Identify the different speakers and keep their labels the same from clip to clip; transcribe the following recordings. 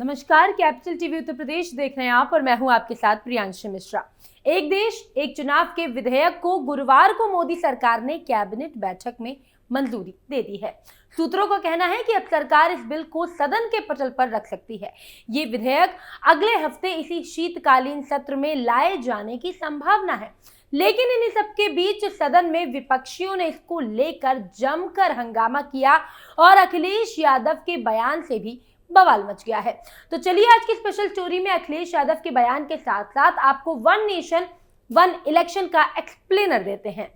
Speaker 1: नमस्कार, capital TV Uttar Pradesh देख रहे हैं आप और मैं हूं आपके साथ प्रियांशी मिश्रा। एक देश एक चुनाव के विधेयक को गुरुवार को मोदी सरकार ने कैबिनेट बैठक में मंजूरी दे दी है। सूत्रों का कहना है कि अब सरकार इस बिल को सदन के पटल पर रख सकती है। ये विधेयक अगले हफ्ते इसी शीतकालीन सत्र में लाए जाने की संभावना है, लेकिन इन सबके बीच सदन में विपक्षियों ने इसको लेकर जमकर हंगामा किया और अखिलेश यादव के बयान से भी बवाल मच गया है। तो चलिए आज की स्पेशल स्टोरी में अखिलेश यादव के बयान के साथ साथ आपको वन नेशन वन इलेक्शन का एक्सप्लेनर देते हैं।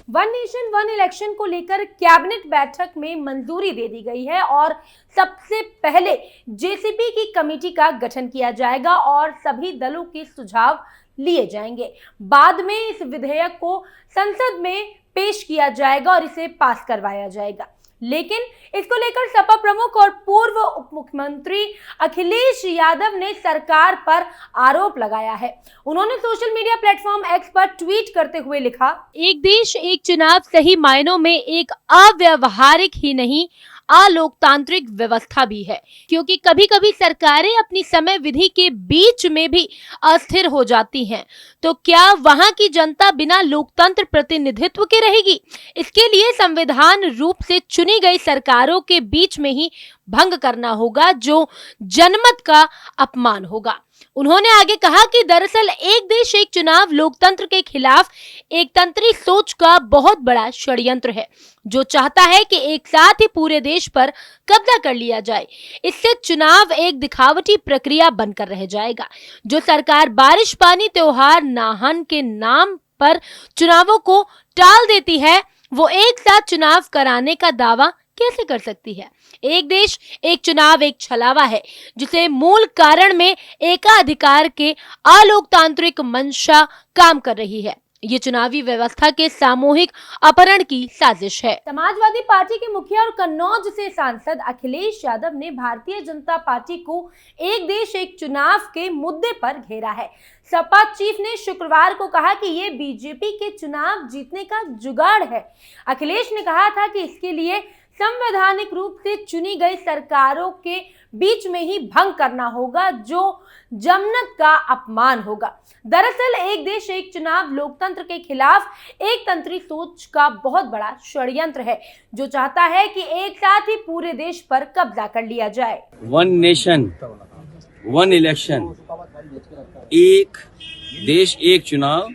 Speaker 1: वन नेशन वन इलेक्शन को लेकर कैबिनेट बैठक में मंजूरी दे दी गई है और सबसे पहले जेसीपी की कमेटी का गठन किया जाएगा और सभी दलों के सुझाव लिए जाएंगे। बाद में इस विधेयक को संसद में पेश किया जाएगा और इसे पास करवाया जाएगा। लेकिन इसको लेकर सपा प्रमुख और पूर्व उप मुख्यमंत्री अखिलेश यादव ने सरकार पर आरोप लगाया है। उन्होंने सोशल मीडिया प्लेटफॉर्म एक्स पर ट्वीट करते हुए लिखा, एक देश एक चुनाव सही मायनों में एक अव्यावहारिक ही नहीं अलोकतांत्रिक व्यवस्था भी है, क्योंकि कभी कभी सरकारें अपनी समय विधि के बीच में भी अस्थिर हो जाती हैं। तो क्या वहां की जनता बिना लोकतंत्र प्रतिनिधित्व के रहेगी? इसके लिए संविधान रूप से चुनी गई सरकारों के बीच में ही भंग करना होगा, जो जनमत का अपमान होगा। उन्होंने आगे कहा कि दरअसल एक देश एक चुनाव लोकतंत्र के खिलाफ एक तंत्री सोच का बहुत बड़ा षड्यंत्र है, जो चाहता है कि एक साथ ही पूरे देश पर कब्जा कर लिया जाए। इससे चुनाव एक दिखावटी प्रक्रिया बनकर रह जाएगा। जो सरकार बारिश पानी त्योहार नाहन के नाम पर चुनावों को टाल देती है, वो एक साथ चुनाव कराने का दावा कैसे कर सकती है? एक देश एक चुनाव एक छलावा है, जिसे मूल कारण में एकाधिकार के अलोकतांत्रिक मंशा काम कर रही है। ये चुनावी व्यवस्था के सामूहिक अपहरण की साजिश है। समाजवादी पार्टी के मुखिया और कन्नौज से सांसद अखिलेश यादव ने भारतीय जनता पार्टी को एक देश एक चुनाव के मुद्दे पर घेरा है। सपा चीफ ने शुक्रवार को कहा कि ये बीजेपी के चुनाव जीतने का जुगाड़ है। अखिलेश ने कहा था कि इसके लिए संवैधानिक रूप से चुनी गई सरकारों के बीच में ही भंग करना होगा, जो जनमत का अपमान होगा। दरअसल एक देश एक चुनाव लोकतंत्र के खिलाफ एक तंत्री सोच का बहुत बड़ा षड्यंत्र है, जो चाहता है कि एक साथ ही पूरे देश पर कब्जा कर लिया जाए।
Speaker 2: वन नेशन वन इलेक्शन, एक देश एक चुनाव,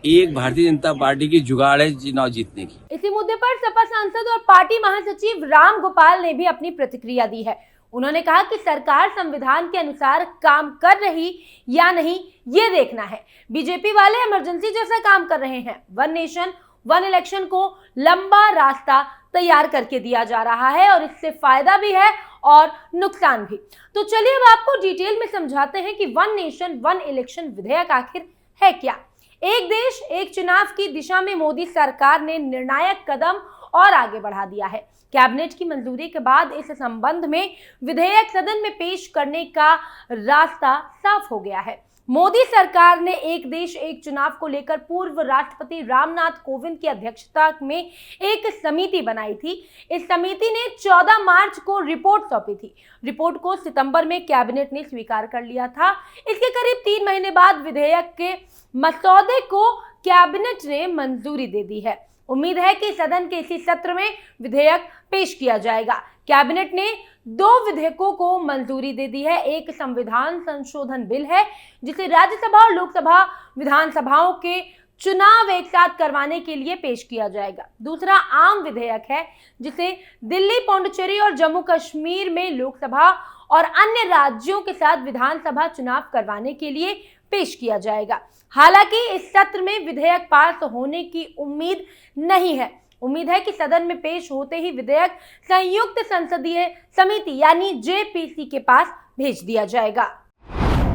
Speaker 2: एक भारतीय जनता पार्टी की जुगाड़ है चुनाव जीतने की।
Speaker 1: इसी मुद्दे पर सपा सांसद और पार्टी महासचिव राम गोपाल ने भी अपनी प्रतिक्रिया दी है। उन्होंने कहा कि सरकार संविधान के अनुसार काम कर रही या नहीं, ये देखना है। बीजेपी वाले इमरजेंसी जैसा काम कर रहे हैं। वन नेशन वन इलेक्शन को लंबा रास्ता तैयार करके दिया जा रहा है और इससे फायदा भी है और नुकसान भी। तो चलिए अब आपको डिटेल में समझाते हैं कि वन नेशन वन इलेक्शन विधेयक आखिर है क्या। एक देश एक चुनाव की दिशा में मोदी सरकार ने निर्णायक कदम और आगे बढ़ा दिया है। कैबिनेट की मंजूरी के बाद इस संबंध में विधेयक सदन में पेश करने का रास्ता साफ हो गया है। मोदी सरकार ने एक देश एक चुनाव को लेकर पूर्व राष्ट्रपति रामनाथ कोविंद की अध्यक्षता में एक समिति बनाई थी। इस समिति ने 14 मार्च को रिपोर्ट सौंपी थी। रिपोर्ट को सितंबर में कैबिनेट ने स्वीकार कर लिया था। इसके करीब 3 महीने बाद विधेयक के मसौदे को कैबिनेट ने मंजूरी दे दी है। उम्मीद है कि सदन के इसी सत्र में विधेयक पेश किया जाएगा। कैबिनेट ने 2 विधेयकों को मंजूरी दे दी है। एक संविधान संशोधन बिल है, जिसे राज्यसभा और लोकसभा विधानसभाओं के चुनाव एक साथ करवाने के लिए पेश किया जाएगा। दूसरा आम विधेयक है, जिसे दिल्ली, पौंडीचेरी और जम्मू कश्मीर में लोकसभा और अन्य राज्यों के साथ विधानसभा चुनाव करवाने के लिए पेश किया जाएगा। हालांकि इस सत्र में विधेयक पास होने की उम्मीद नहीं है। उम्मीद है कि सदन में पेश होते ही विधेयक संयुक्त संसदीय समिति यानी जेपीसी के पास भेज दिया जाएगा।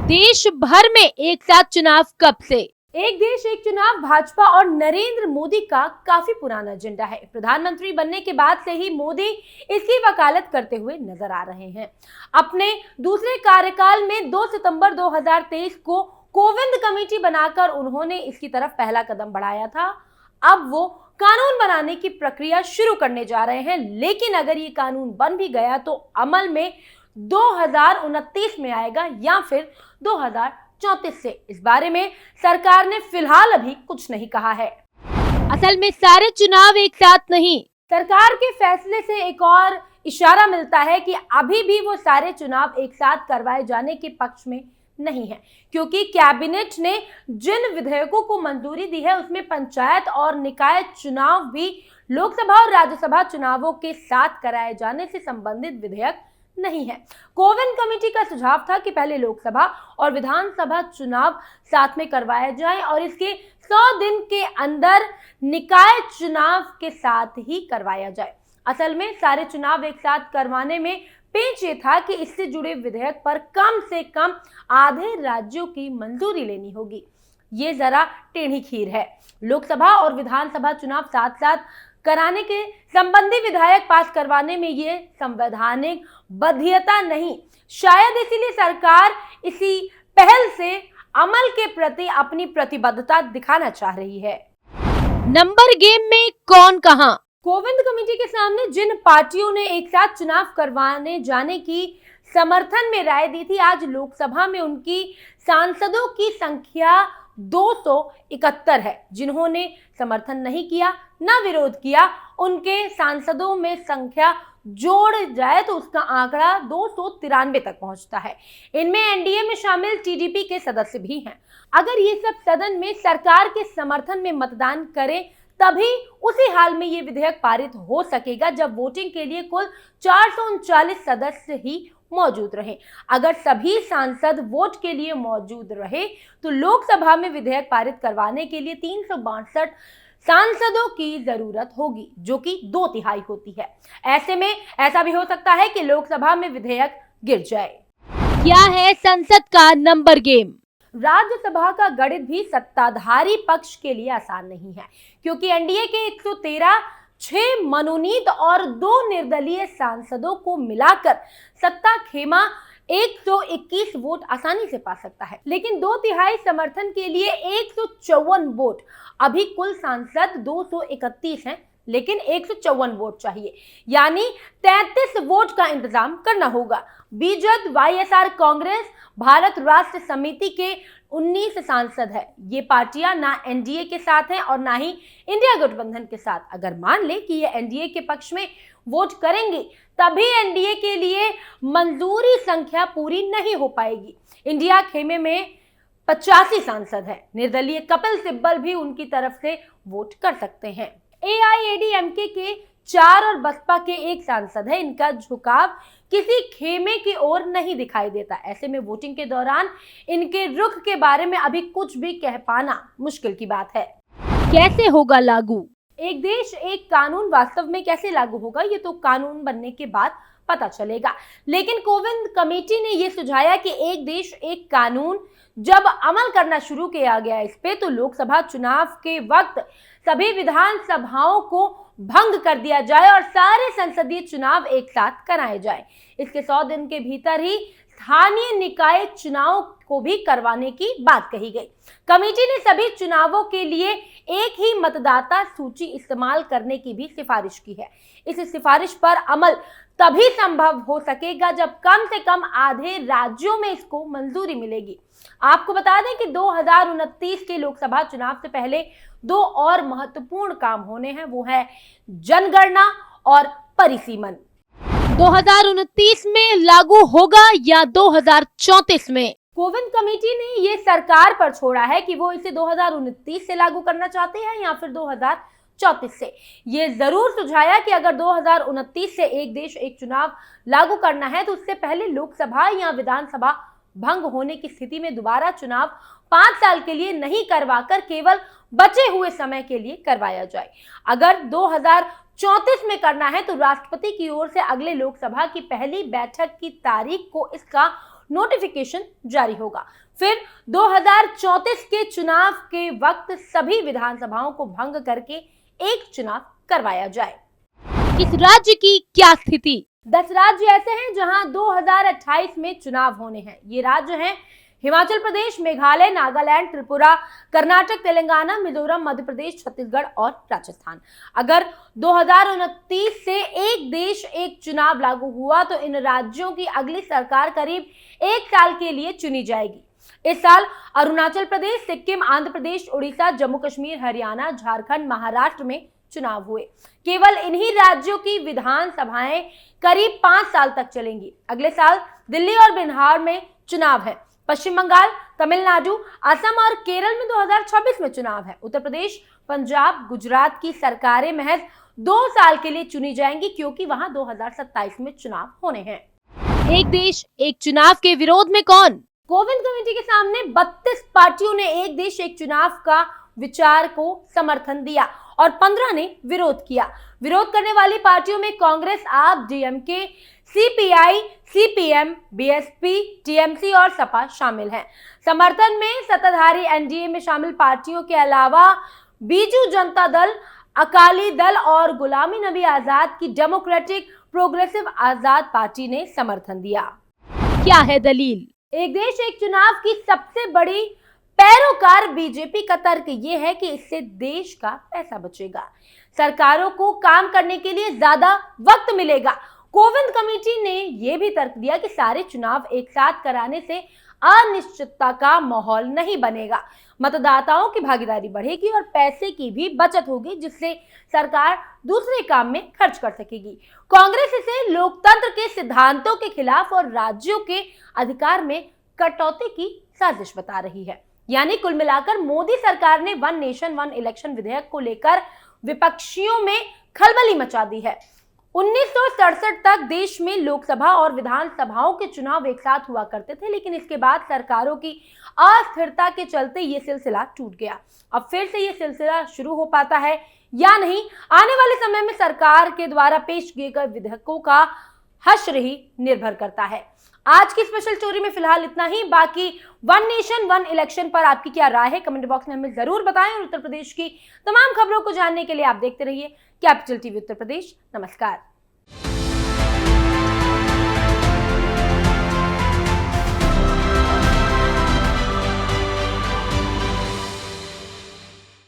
Speaker 1: देश भर में एक साथ चुनाव कब से? एक देश एक चुनाव भाजपा और नरेंद्र मोदी का काफी पुराना एजेंडा है। प्रधानमंत्री बनने के बाद से ही मोदी इसकी वकालत करते हुए नजर आ रहे हैं। अपने दूसरे कार्यकाल में 2 सितंबर 2023 को कोविंद कमेटी बनाकर उन्होंने इसकी तरफ पहला कदम बढ़ाया था। अब वो कानून बनाने की प्रक्रिया शुरू करने जा रहे हैं, लेकिन अगर ये कानून बन भी गया तो अमल में 2029 में आएगा या फिर 2034 से, इस बारे में सरकार ने फिलहाल अभी कुछ नहीं कहा है।
Speaker 3: असल में सारे चुनाव एक साथ नहीं।
Speaker 1: सरकार के फैसले से एक और इशारा मिलता है कि अभी भी वो सारे चुनाव एक साथ करवाए जाने के पक्ष में नहीं है, क्योंकि कैबिनेट ने जिन विधेयकों को मंजूरी दी है उसमें पंचायत और निकाय चुनाव भी लोकसभा और राज्यसभा चुनावों के साथ कराए जाने से संबंधित विधेयक नहीं है। कोविंद कमेटी का सुझाव था कि पहले लोकसभा और विधानसभा चुनाव साथ में करवाए जाएं और इसके 100 दिन के अंदर निकाय चुनाव के साथ ही करवाया जाए। असल में सारे चुनाव एक साथ करवाने में पेच ये था कि इससे जुड़े विधेयक पर कम से कम आधे राज्यों की मंजूरी लेनी होगी। ये जरा टेढ़ी खीर है। लोकसभा और विधानसभा चुनाव साथ साथ कराने के संबंधी विधेयक पास करवाने में ये संवैधानिक बाध्यता नहीं, शायद इसीलिए सरकार इसी पहल से अमल के प्रति अपनी प्रतिबद्धता दिखाना चाह रही है।
Speaker 3: नंबर गेम में कौन कहां?
Speaker 1: कोविंद कमेटी के सामने जिन पार्टियों ने एक साथ चुनाव करवाने जाने की समर्थन में राय दी थी, आज लोकसभा में उनकी सांसदों की संख्या 271 है। जिन्होंने समर्थन नहीं किया, ना विरोध किया, उनके सांसदों में संख्या जोड़ जाए तो उसका आंकड़ा 293 तक पहुंचता है। इनमें एनडीए में शामिल टीडीपी के सदस्य भी हैं। अगर ये सब सदन में सरकार के समर्थन में मतदान करें तभी उसी हाल में ये विधेयक पारित हो सकेगा जब वोटिंग के लिए कुल 439 सदस्य ही मौजूद रहे। अगर सभी सांसद वोट के लिए मौजूद रहे तो लोकसभा में विधेयक पारित करवाने के लिए 362 सांसदों की जरूरत होगी, जो कि 2/3 होती है। ऐसे में ऐसा भी हो सकता है कि लोकसभा में विधेयक गिर जाए।
Speaker 3: क्या है संसद का नंबर गेम?
Speaker 1: राज्यसभा का गणित भी सत्ताधारी पक्ष के लिए आसान नहीं है, क्योंकि एनडीए के 113 6 मनोनीत और 2 निर्दलीय सांसदों को मिलाकर सत्ता खेमा 121 वोट आसानी से पा सकता है, लेकिन 2/3 समर्थन के लिए 154 वोट। अभी कुल सांसद 231 हैं, लेकिन 154 वोट चाहिए, यानी 33 वोट का इंतजाम करना होगा। बीजेपी, वाईएसआर कांग्रेस, भारत राष्ट्र समिति के 19 सांसद है। ये पार्टियां ना एनडीए के साथ हैं और ना ही इंडिया गठबंधन के साथ। अगर मान ले कि ये एनडीए के पक्ष में वोट करेंगे तभी एनडीए के लिए मंजूरी संख्या पूरी नहीं हो पाएगी। इंडिया खेमे में 85 सांसद है। निर्दलीय कपिल सिब्बल भी उनकी तरफ से वोट कर सकते हैं। एआईएडीएमके के 4 और बसपा के 1 सांसद है। इनका झुकाव किसी खेमे की ओर नहीं दिखाई देता। ऐसे में वोटिंग के दौरान इनके रुख के बारे में अभी कुछ भी कह पाना मुश्किल की बात है।
Speaker 3: कैसे होगा लागू?
Speaker 1: एक देश एक कानून वास्तव में कैसे लागू होगा ये तो कानून बनने के बाद पता चलेगा, लेकिन कोविंद कमेटी ने यह सुझाया कि एक देश एक कानून जब अमल करना शुरू किया गया इस पे, तो लोकसभा चुनाव के वक्त सभी विधानसभाओं को भंग कर दिया जाए और सारे संसदीय चुनाव एक साथ कराए जाए। इसके 100 दिन के भीतर ही स्थानीय निकाय चुनाव को भी करवाने की बात कही गई। कमेटी ने सभी चुनावों के लिए एक ही मतदाता सूची इस्तेमाल करने की भी सिफारिश की है। इस सिफारिश पर अमल तभी संभव हो सकेगा जब कम से कम आधे राज्यों में इसको मंजूरी मिलेगी। आपको बता दें कि 2029 के लोकसभा चुनाव से पहले 2 और महत्वपूर्ण काम होने हैं, वो है जनगणना और परिसीमन।
Speaker 3: 2029 में लागू होगा या 2034 में?
Speaker 1: कोविंद कमेटी ने ये सरकार पर छोड़ा है कि वो इसे 2029 से लागू करना चाहते हैं या फिर 2034 से। ये जरूर सुझाया कि अगर 2029 से एक देश एक चुनाव लागू करना है तो उससे पहले लोकसभा या विधानसभा भंग होने की स्थिति में दोबारा चुनाव 5 साल के लिए नहीं करवाकर केवल बचे हुए समय के लिए करवाया जाए। अगर 2034 में करना है तो राष्ट्रपति की ओर से अगले लोकसभा की पहली बैठक की तारीख को इसका नोटिफिकेशन जारी होगा। फिर 2034 के चुनाव के वक्त सभी विधानसभाओं को भंग करके एक चुनाव करवाया जाए।
Speaker 3: इस राज्य की क्या स्थिति?
Speaker 1: 10 राज्य ऐसे हैं जहां 2028 में चुनाव होने हैं। ये राज्य हैं हिमाचल प्रदेश, मेघालय, नागालैंड, त्रिपुरा, कर्नाटक, तेलंगाना, मिजोरम, मध्य प्रदेश, छत्तीसगढ़ और राजस्थान। अगर 2029 से एक देश एक चुनाव लागू हुआ तो इन राज्यों की अगली सरकार करीब 1 साल के लिए चुनी जाएगी। इस साल अरुणाचल प्रदेश, सिक्किम, आंध्र प्रदेश, उड़ीसा, जम्मू कश्मीर, हरियाणा, झारखंड, महाराष्ट्र में चुनाव हुए। केवल इन्हीं राज्यों की विधानसभाएं करीब 5 साल तक चलेंगी। अगले साल दिल्ली और बिहार में चुनाव है। पश्चिम बंगाल, तमिलनाडु, असम और केरल में 2026 में चुनाव है। उत्तर प्रदेश, पंजाब, गुजरात की सरकारें महज 2 साल के लिए चुनी जाएंगी क्योंकि वहां 2027 में चुनाव होने हैं।
Speaker 3: एक देश एक चुनाव के विरोध में कौन?
Speaker 1: कोविंद कमेटी के सामने 32 पार्टियों ने एक देश एक चुनाव का विचार को समर्थन दिया और 15 ने विरोध किया। विरोध करने वाली पार्टियों में कांग्रेस, आप, DMK, CPI, CPM, BSP, TMC और सपा शामिल हैं। समर्थन में सत्ताधारी एनडीए में शामिल पार्टियों के अलावा बीजू जनता दल, अकाली दल और गुलाम नबी आजाद की डेमोक्रेटिक प्रोग्रेसिव आजाद पार्टी ने समर्थन दिया।
Speaker 3: क्या है दलील?
Speaker 1: एक देश एक चुनाव की सबसे बड़ी पैरोकार बीजेपी का तर्क ये है कि इससे देश का पैसा बचेगा, सरकारों को काम करने के लिए ज्यादा वक्त मिलेगा। कोविंद कमेटी ने यह भी तर्क दिया कि सारे चुनाव एक साथ कराने से अनिश्चितता का माहौल नहीं बनेगा, मतदाताओं की भागीदारी बढ़ेगी और पैसे की भी बचत होगी जिससे सरकार दूसरे काम में खर्च कर सकेगी। कांग्रेस इसे लोकतंत्र के सिद्धांतों के खिलाफ और राज्यों के अधिकार में कटौती की साजिश बता रही है। यानी कुल मिलाकर मोदी सरकार ने वन नेशन वन इलेक्शन विधेयक को लेकर विपक्षियों में खलबली मचा दी है। 1967 तक देश में लोकसभा और विधानसभाओं के चुनाव एक साथ हुआ करते थे, लेकिन इसके बाद सरकारों की अस्थिरता के चलते ये सिलसिला टूट गया। अब फिर से ये सिलसिला शुरू हो पाता है या नहीं, आने वाले समय में सरकार के द्वारा पेश किए गए विधेयकों का हश्र ही निर्भर करता है। आज की स्पेशल स्टोरी में फिलहाल इतना ही। बाकी वन नेशन वन इलेक्शन पर आपकी क्या राय है, कमेंट बॉक्स में हमें जरूर बताएं और उत्तर प्रदेश की तमाम खबरों को जानने के लिए आप देखते रहिए कैपिटल टीवी उत्तर प्रदेश। नमस्कार।